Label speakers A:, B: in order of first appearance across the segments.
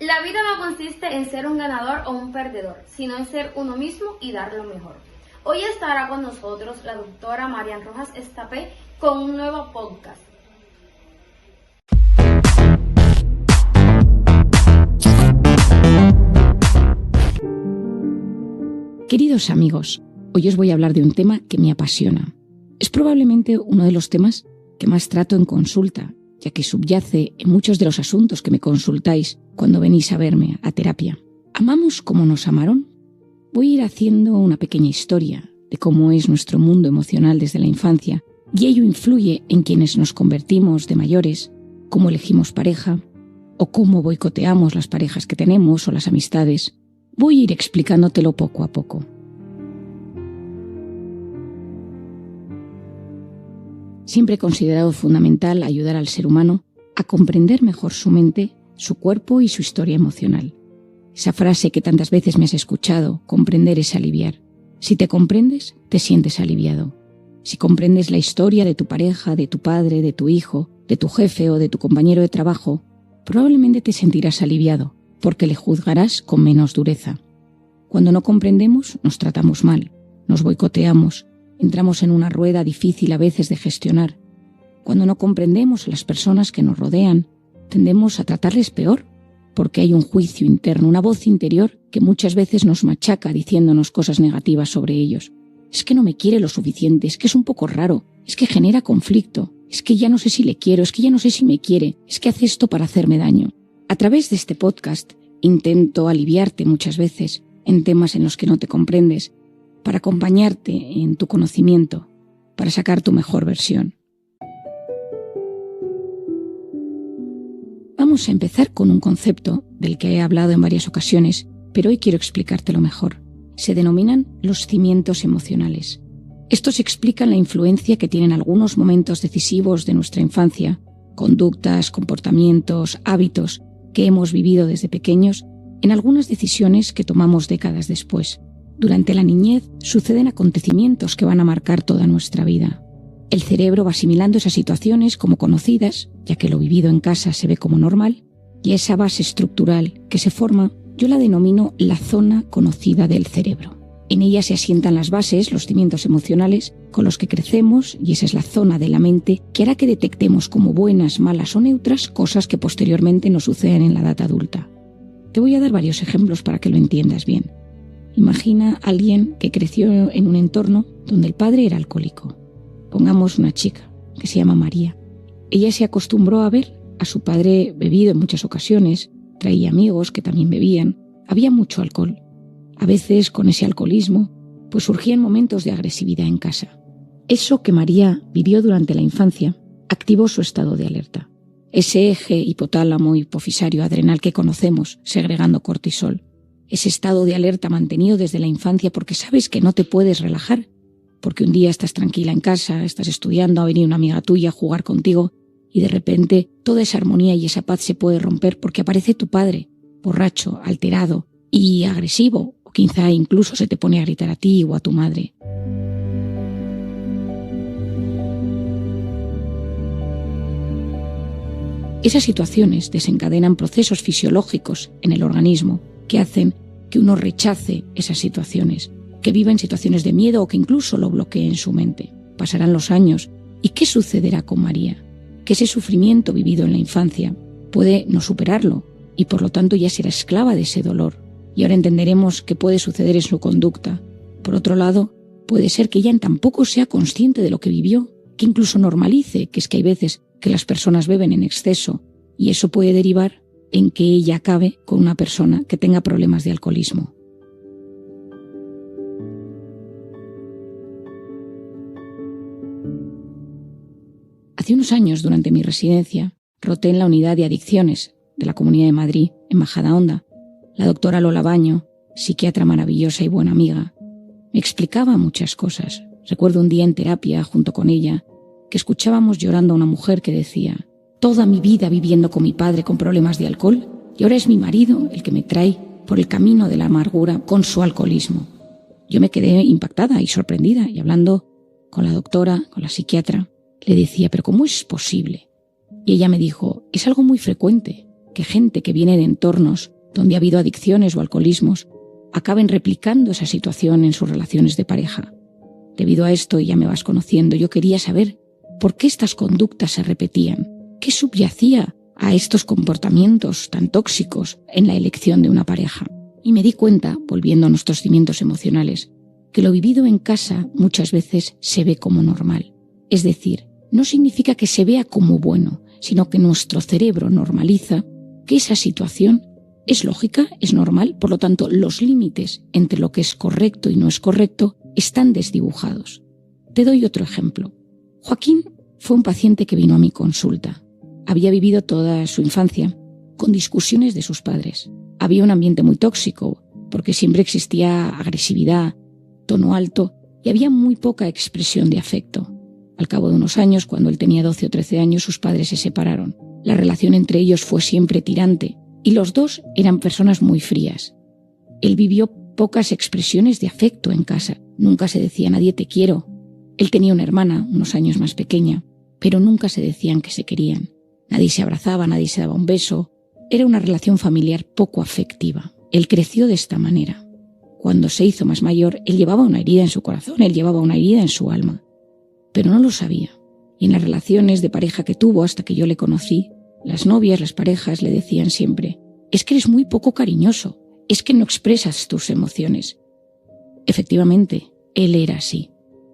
A: La vida no consiste en ser un ganador o un perdedor, sino en ser uno mismo y dar lo mejor. Hoy estará con nosotros la doctora Marian Rojas Estapé con un nuevo podcast.
B: Queridos amigos, hoy os voy a hablar de un tema que me apasiona. Es probablemente uno de los temas que más trato en consulta, ya que subyace en muchos de los asuntos que me consultáis cuando venís a verme a terapia. ¿Amamos como nos amaron? Voy a ir haciendo una pequeña historia de cómo es nuestro mundo emocional desde la infancia, y ello influye en quienes nos convertimos de mayores, cómo elegimos pareja, o cómo boicoteamos las parejas que tenemos o las amistades. Voy a ir explicándotelo poco a poco. Siempre he considerado fundamental ayudar al ser humano a comprender mejor su mente, su cuerpo y su historia emocional. Esa frase que tantas veces me has escuchado, comprender es aliviar. Si te comprendes, te sientes aliviado. Si comprendes la historia de tu pareja, de tu padre, de tu hijo, de tu jefe o de tu compañero de trabajo, probablemente te sentirás aliviado, porque le juzgarás con menos dureza. Cuando no comprendemos, nos tratamos mal, nos boicoteamos, entramos en una rueda difícil a veces de gestionar. Cuando no comprendemos a las personas que nos rodean, tendemos a tratarles peor, porque hay un juicio interno, una voz interior que muchas veces nos machaca diciéndonos cosas negativas sobre ellos. Es que no me quiere lo suficiente, es que es un poco raro, es que genera conflicto, es que ya no sé si le quiero, es que ya no sé si me quiere, es que hace esto para hacerme daño. A través de este podcast intento aliviarte muchas veces en temas en los que no te comprendes, para acompañarte en tu conocimiento, para sacar tu mejor versión. Vamos a empezar con un concepto del que he hablado en varias ocasiones, pero hoy quiero explicártelo mejor. Se denominan los cimientos emocionales. Estos explican la influencia que tienen algunos momentos decisivos de nuestra infancia, conductas, comportamientos, hábitos que hemos vivido desde pequeños, en algunas decisiones que tomamos décadas después. Durante la niñez suceden acontecimientos que van a marcar toda nuestra vida. El cerebro va asimilando esas situaciones como conocidas, ya que lo vivido en casa se ve como normal, y esa base estructural que se forma, yo la denomino la zona conocida del cerebro. En ella se asientan las bases, los cimientos emocionales con los que crecemos, y esa es la zona de la mente que hará que detectemos como buenas, malas o neutras cosas que posteriormente nos suceden en la edad adulta. Te voy a dar varios ejemplos para que lo entiendas bien. Imagina a alguien que creció en un entorno donde el padre era alcohólico. Pongamos una chica que se llama María. Ella se acostumbró a ver a su padre bebido en muchas ocasiones, traía amigos que también bebían, había mucho alcohol. A veces con ese alcoholismo pues surgían momentos de agresividad en casa. Eso que María vivió durante la infancia activó su estado de alerta. Ese eje hipotálamo hipofisario adrenal que conocemos segregando cortisol. Ese estado de alerta mantenido desde la infancia porque sabes que no te puedes relajar, porque un día estás tranquila en casa, estás estudiando, ha venido una amiga tuya a jugar contigo y de repente toda esa armonía y esa paz se puede romper porque aparece tu padre, borracho, alterado y agresivo, o quizá incluso se te pone a gritar a ti o a tu madre. Esas situaciones desencadenan procesos fisiológicos en el organismo que hacen que uno rechace esas situaciones, que viva en situaciones de miedo o que incluso lo bloquee en su mente. Pasarán los años. ¿Y qué sucederá con María? Que ese sufrimiento vivido en la infancia puede no superarlo y por lo tanto ya será esclava de ese dolor. Y ahora entenderemos qué puede suceder en su conducta. Por otro lado, puede ser que ella tampoco sea consciente de lo que vivió, que incluso normalice, que es que hay veces que las personas beben en exceso y eso puede derivar en que ella acabe con una persona que tenga problemas de alcoholismo. Hace unos años, durante mi residencia, roté en la unidad de adicciones de la Comunidad de Madrid, en Majadahonda. La doctora Lola Baño, psiquiatra maravillosa y buena amiga, me explicaba muchas cosas. Recuerdo un día en terapia, junto con ella, que escuchábamos llorando a una mujer que decía: toda mi vida viviendo con mi padre con problemas de alcohol y ahora es mi marido el que me trae por el camino de la amargura con su alcoholismo. Yo me quedé impactada y sorprendida y hablando con la doctora, con la psiquiatra, le decía: ¿pero cómo es posible? Y ella me dijo: es algo muy frecuente, que gente que viene de entornos donde ha habido adicciones o alcoholismos acaben replicando esa situación en sus relaciones de pareja. Debido a esto, y ya me vas conociendo, yo quería saber por qué estas conductas se repetían, qué subyacía a estos comportamientos tan tóxicos en la elección de una pareja. Y me di cuenta, volviendo a nuestros cimientos emocionales, que lo vivido en casa muchas veces se ve como normal. Es decir, no significa que se vea como bueno, sino que nuestro cerebro normaliza que esa situación es lógica, es normal, por lo tanto los límites entre lo que es correcto y no es correcto están desdibujados. Te doy otro ejemplo. Joaquín fue un paciente que vino a mi consulta. Había vivido toda su infancia con discusiones de sus padres. Había un ambiente muy tóxico, porque siempre existía agresividad, tono alto, y había muy poca expresión de afecto. Al cabo de unos años, cuando él tenía 12 o 13 años, sus padres se separaron. La relación entre ellos fue siempre tirante, y los dos eran personas muy frías. Él vivió pocas expresiones de afecto en casa. Nunca se decía a nadie te quiero. Él tenía una hermana, unos años más pequeña, pero nunca se decían que se querían. Nadie se abrazaba, nadie se daba un beso. Era una relación familiar poco afectiva. Él creció de esta manera. Cuando se hizo más mayor, él llevaba una herida en su corazón, él llevaba una herida en su alma. Pero no lo sabía. Y en las relaciones de pareja que tuvo hasta que yo le conocí, las novias, las parejas le decían siempre, es que eres muy poco cariñoso, es que no expresas tus emociones. Efectivamente, él era así.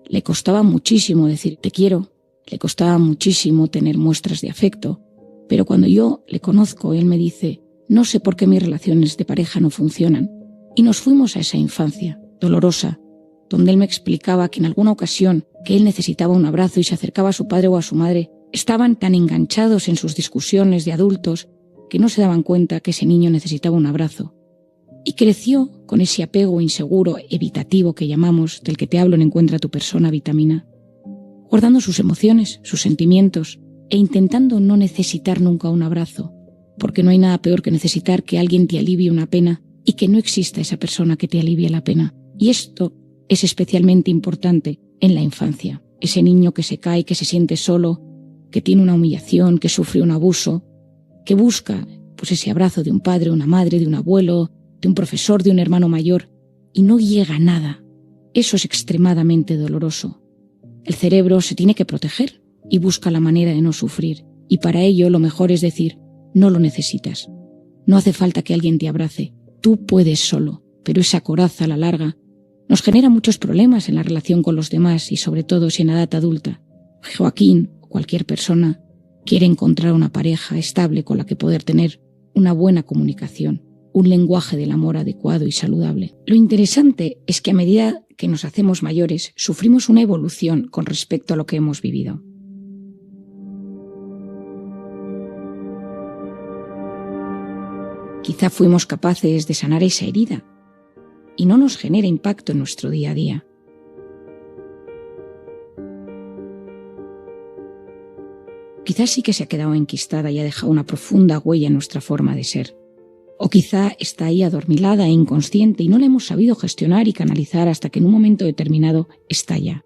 B: Le costaba muchísimo decir te quiero, le costaba muchísimo tener muestras de afecto, pero cuando yo le conozco, él me dice, no sé por qué mis relaciones de pareja no funcionan. Y nos fuimos a esa infancia, dolorosa, donde él me explicaba que en alguna ocasión que él necesitaba un abrazo y se acercaba a su padre o a su madre, estaban tan enganchados en sus discusiones de adultos que no se daban cuenta que ese niño necesitaba un abrazo. Y creció con ese apego inseguro, evitativo que llamamos, del que te hablo en Encuentra tu persona vitamina, guardando sus emociones, sus sentimientos e intentando no necesitar nunca un abrazo, porque no hay nada peor que necesitar que alguien te alivie una pena y que no exista esa persona que te alivie la pena. Y esto es especialmente importante en la infancia. Ese niño que se cae, que se siente solo, que tiene una humillación, que sufre un abuso, que busca pues ese abrazo de un padre, una madre, de un abuelo, de un profesor, de un hermano mayor, y no llega a nada. Eso es extremadamente doloroso. El cerebro se tiene que proteger y busca la manera de no sufrir, y para ello lo mejor es decir, no lo necesitas. No hace falta que alguien te abrace, tú puedes solo, pero esa coraza a la larga nos genera muchos problemas en la relación con los demás y sobre todo si en la edad adulta. Joaquín o cualquier persona quiere encontrar una pareja estable con la que poder tener una buena comunicación, un lenguaje del amor adecuado y saludable. Lo interesante es que a medida que nos hacemos mayores, sufrimos una evolución con respecto a lo que hemos vivido. Quizá fuimos capaces de sanar esa herida y no nos genera impacto en nuestro día a día. Quizá sí que se ha quedado enquistada y ha dejado una profunda huella en nuestra forma de ser. O quizá está ahí adormilada e inconsciente y no la hemos sabido gestionar y canalizar hasta que en un momento determinado estalla.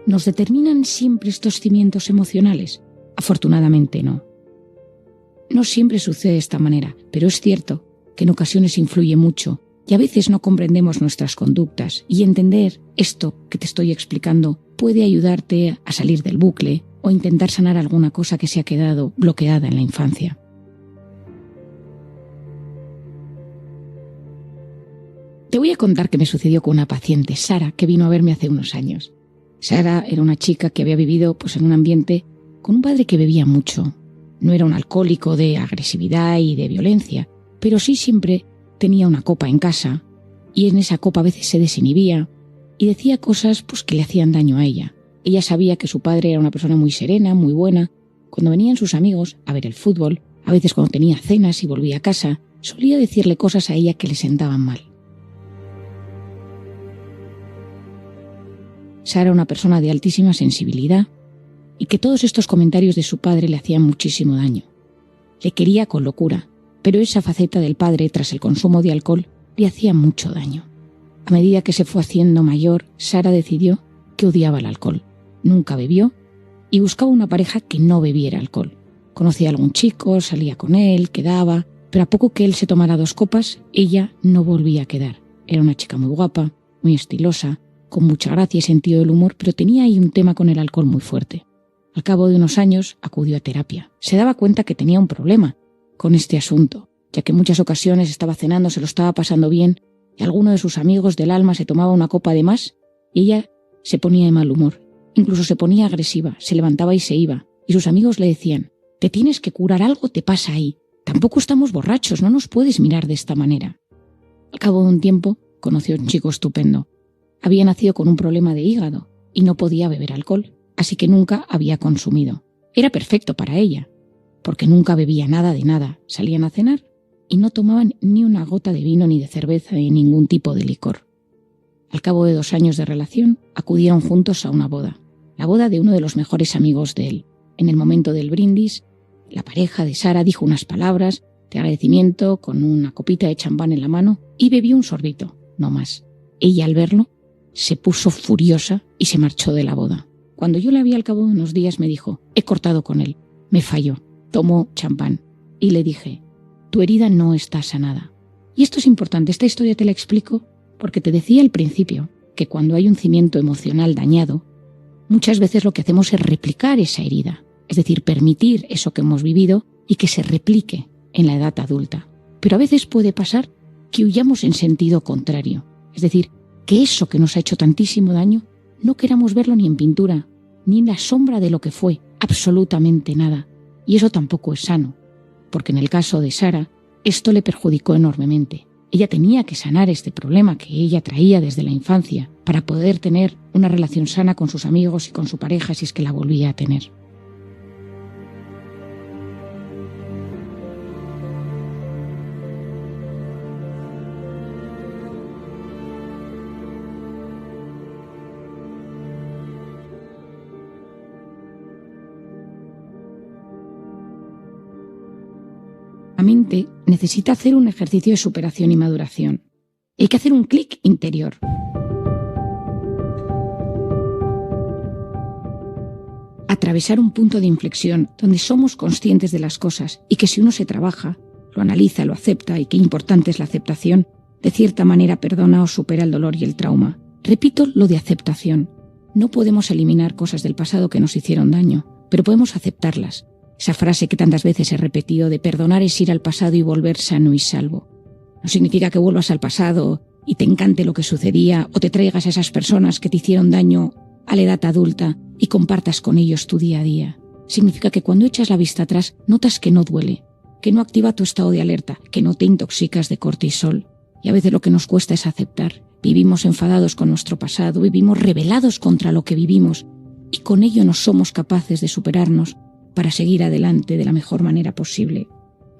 B: ¿Nos determinan siempre estos cimientos emocionales? Afortunadamente no. No siempre sucede de esta manera, pero es cierto que en ocasiones influye mucho y a veces no comprendemos nuestras conductas y entender esto que te estoy explicando puede ayudarte a salir del bucle o intentar sanar alguna cosa que se ha quedado bloqueada en la infancia. Te voy a contar qué me sucedió con una paciente, Sara, que vino a verme hace unos años. Sara era una chica que había vivido en un ambiente con un padre que bebía mucho. No era un alcohólico de agresividad y de violencia, pero sí siempre tenía una copa en casa y en esa copa a veces se desinhibía y decía cosas que le hacían daño a ella. Ella sabía que su padre era una persona muy serena, muy buena. Cuando venían sus amigos a ver el fútbol, a veces cuando tenía cenas y volvía a casa, solía decirle cosas a ella que le sentaban mal. Sara era una persona de altísima sensibilidad y que todos estos comentarios de su padre le hacían muchísimo daño. Le quería con locura, pero esa faceta del padre tras el consumo de alcohol le hacía mucho daño. A medida que se fue haciendo mayor, Sara decidió que odiaba el alcohol. Nunca bebió y buscaba una pareja que no bebiera alcohol. Conocía a algún chico, salía con él, quedaba, pero a poco que él se tomara 2 copas, ella no volvía a quedar. Era una chica muy guapa, muy estilosa, con mucha gracia y sentido del humor, pero tenía ahí un tema con el alcohol muy fuerte. Al cabo de unos años acudió a terapia. Se daba cuenta que tenía un problema con este asunto, ya que en muchas ocasiones estaba cenando, se lo estaba pasando bien, y alguno de sus amigos del alma se tomaba una copa de más y ella se ponía de mal humor. Incluso se ponía agresiva, se levantaba y se iba. Y sus amigos le decían: te tienes que curar, algo te pasa ahí. Tampoco estamos borrachos, no nos puedes mirar de esta manera. Al cabo de un tiempo conoció a un chico estupendo. Había nacido con un problema de hígado y no podía beber alcohol, así que nunca había consumido. Era perfecto para ella, porque nunca bebía nada de nada. Salían a cenar y no tomaban ni una gota de vino ni de cerveza ni ningún tipo de licor. Al cabo de 2 años de relación, acudieron juntos a una boda, la boda de uno de los mejores amigos de él. En el momento del brindis, la pareja de Sara dijo unas palabras de agradecimiento con una copita de champán en la mano y bebió un sorbito, no más. Ella, al verlo, se puso furiosa y se marchó de la boda. Cuando yo la vi al cabo de unos días me dijo: he cortado con él, me falló, tomó champán. Y le dije: tu herida no está sanada. Y esto es importante, esta historia te la explico porque te decía al principio que cuando hay un cimiento emocional dañado, muchas veces lo que hacemos es replicar esa herida, es decir, permitir eso que hemos vivido y que se replique en la edad adulta. Pero a veces puede pasar que huyamos en sentido contrario, es decir, que eso que nos ha hecho tantísimo daño no queramos verlo ni en pintura, ni en la sombra de lo que fue, absolutamente nada. Y eso tampoco es sano, porque en el caso de Sara, esto le perjudicó enormemente. Ella tenía que sanar este problema que ella traía desde la infancia para poder tener una relación sana con sus amigos y con su pareja si es que la volvía a tener. La mente necesita hacer un ejercicio de superación y maduración. Hay que hacer un clic interior. Atravesar un punto de inflexión donde somos conscientes de las cosas y que si uno se trabaja, lo analiza, lo acepta y qué importante es la aceptación, de cierta manera perdona o supera el dolor y el trauma. Repito lo de aceptación. No podemos eliminar cosas del pasado que nos hicieron daño, pero podemos aceptarlas. Esa frase que tantas veces he repetido de perdonar es ir al pasado y volver sano y salvo. No significa que vuelvas al pasado y te encante lo que sucedía o te traigas a esas personas que te hicieron daño a la edad adulta y compartas con ellos tu día a día. Significa que cuando echas la vista atrás notas que no duele, que no activa tu estado de alerta, que no te intoxicas de cortisol. Y a veces lo que nos cuesta es aceptar. Vivimos enfadados con nuestro pasado, vivimos rebelados contra lo que vivimos y con ello no somos capaces de superarnos para seguir adelante de la mejor manera posible.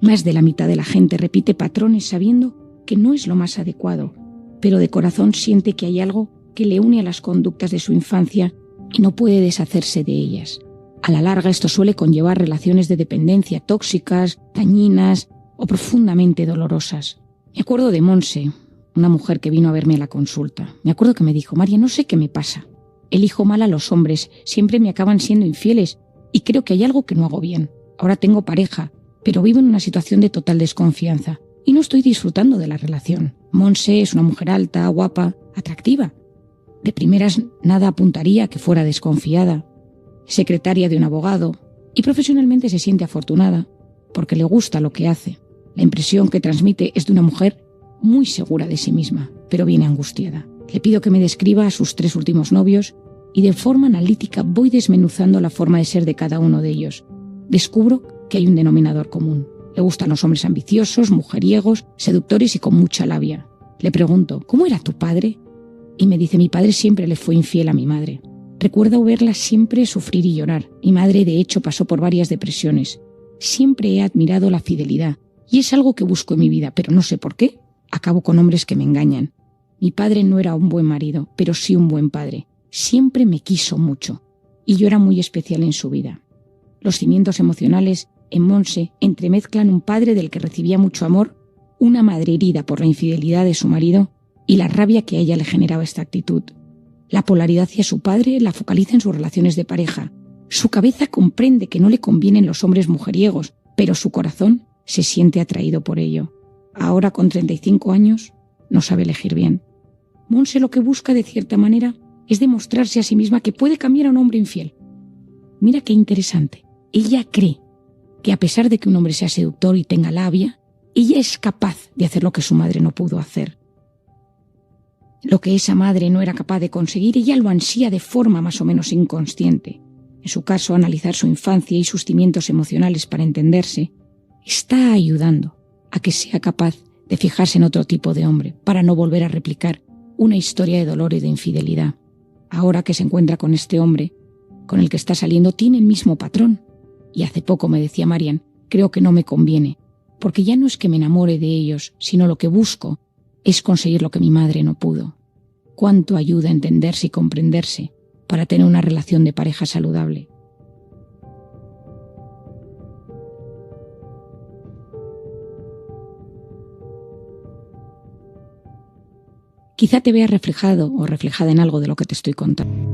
B: Más de la mitad de la gente repite patrones sabiendo que no es lo más adecuado, pero de corazón siente que hay algo que le une a las conductas de su infancia y no puede deshacerse de ellas. A la larga esto suele conllevar relaciones de dependencia tóxicas, dañinas o profundamente dolorosas. Me acuerdo de Monse, una mujer que vino a verme a la consulta. Me acuerdo que me dijo: María, no sé qué me pasa. Elijo mal a los hombres, siempre me acaban siendo infieles y creo que hay algo que no hago bien. Ahora tengo pareja, pero vivo en una situación de total desconfianza y no estoy disfrutando de la relación. Monse es una mujer alta, guapa, atractiva. De primeras nada apuntaría que fuera desconfiada. Secretaria de un abogado y profesionalmente se siente afortunada porque le gusta lo que hace. La impresión que transmite es de una mujer muy segura de sí misma, pero viene angustiada. Le pido que me describa a sus 3 últimos novios y de forma analítica voy desmenuzando la forma de ser de cada uno de ellos. Descubro que hay un denominador común. Le gustan los hombres ambiciosos, mujeriegos, seductores y con mucha labia. Le pregunto: ¿cómo era tu padre? Y me dice: mi padre siempre le fue infiel a mi madre. Recuerdo verla siempre sufrir y llorar. Mi madre, de hecho, pasó por varias depresiones. Siempre he admirado la fidelidad y es algo que busco en mi vida, pero no sé por qué. Acabo con hombres que me engañan. Mi padre no era un buen marido, pero sí un buen padre. Siempre me quiso mucho y yo era muy especial en su vida. Los cimientos emocionales en Monse entremezclan un padre del que recibía mucho amor, una madre herida por la infidelidad de su marido y la rabia que a ella le generaba esta actitud. La polaridad hacia su padre la focaliza en sus relaciones de pareja. Su cabeza comprende que no le convienen los hombres mujeriegos, pero su corazón se siente atraído por ello. Ahora, con 35 años, no sabe elegir bien. Monse lo que busca, de cierta manera, es demostrarse a sí misma que puede cambiar a un hombre infiel. Mira qué interesante. Ella cree que a pesar de que un hombre sea seductor y tenga labia, ella es capaz de hacer lo que su madre no pudo hacer. Lo que esa madre no era capaz de conseguir, ella lo ansía de forma más o menos inconsciente. En su caso, analizar su infancia y sus cimientos emocionales para entenderse, está ayudando a que sea capaz de fijarse en otro tipo de hombre, para no volver a replicar una historia de dolor y de infidelidad. Ahora que se encuentra con este hombre, con el que está saliendo, tiene el mismo patrón. Y hace poco me decía Marian, creo que no me conviene, porque ya no es que me enamore de ellos, sino lo que busco es conseguir lo que mi madre no pudo. Cuánto ayuda a entenderse y comprenderse para tener una relación de pareja saludable. Quizá te veas reflejado o reflejada en algo de lo que te estoy contando.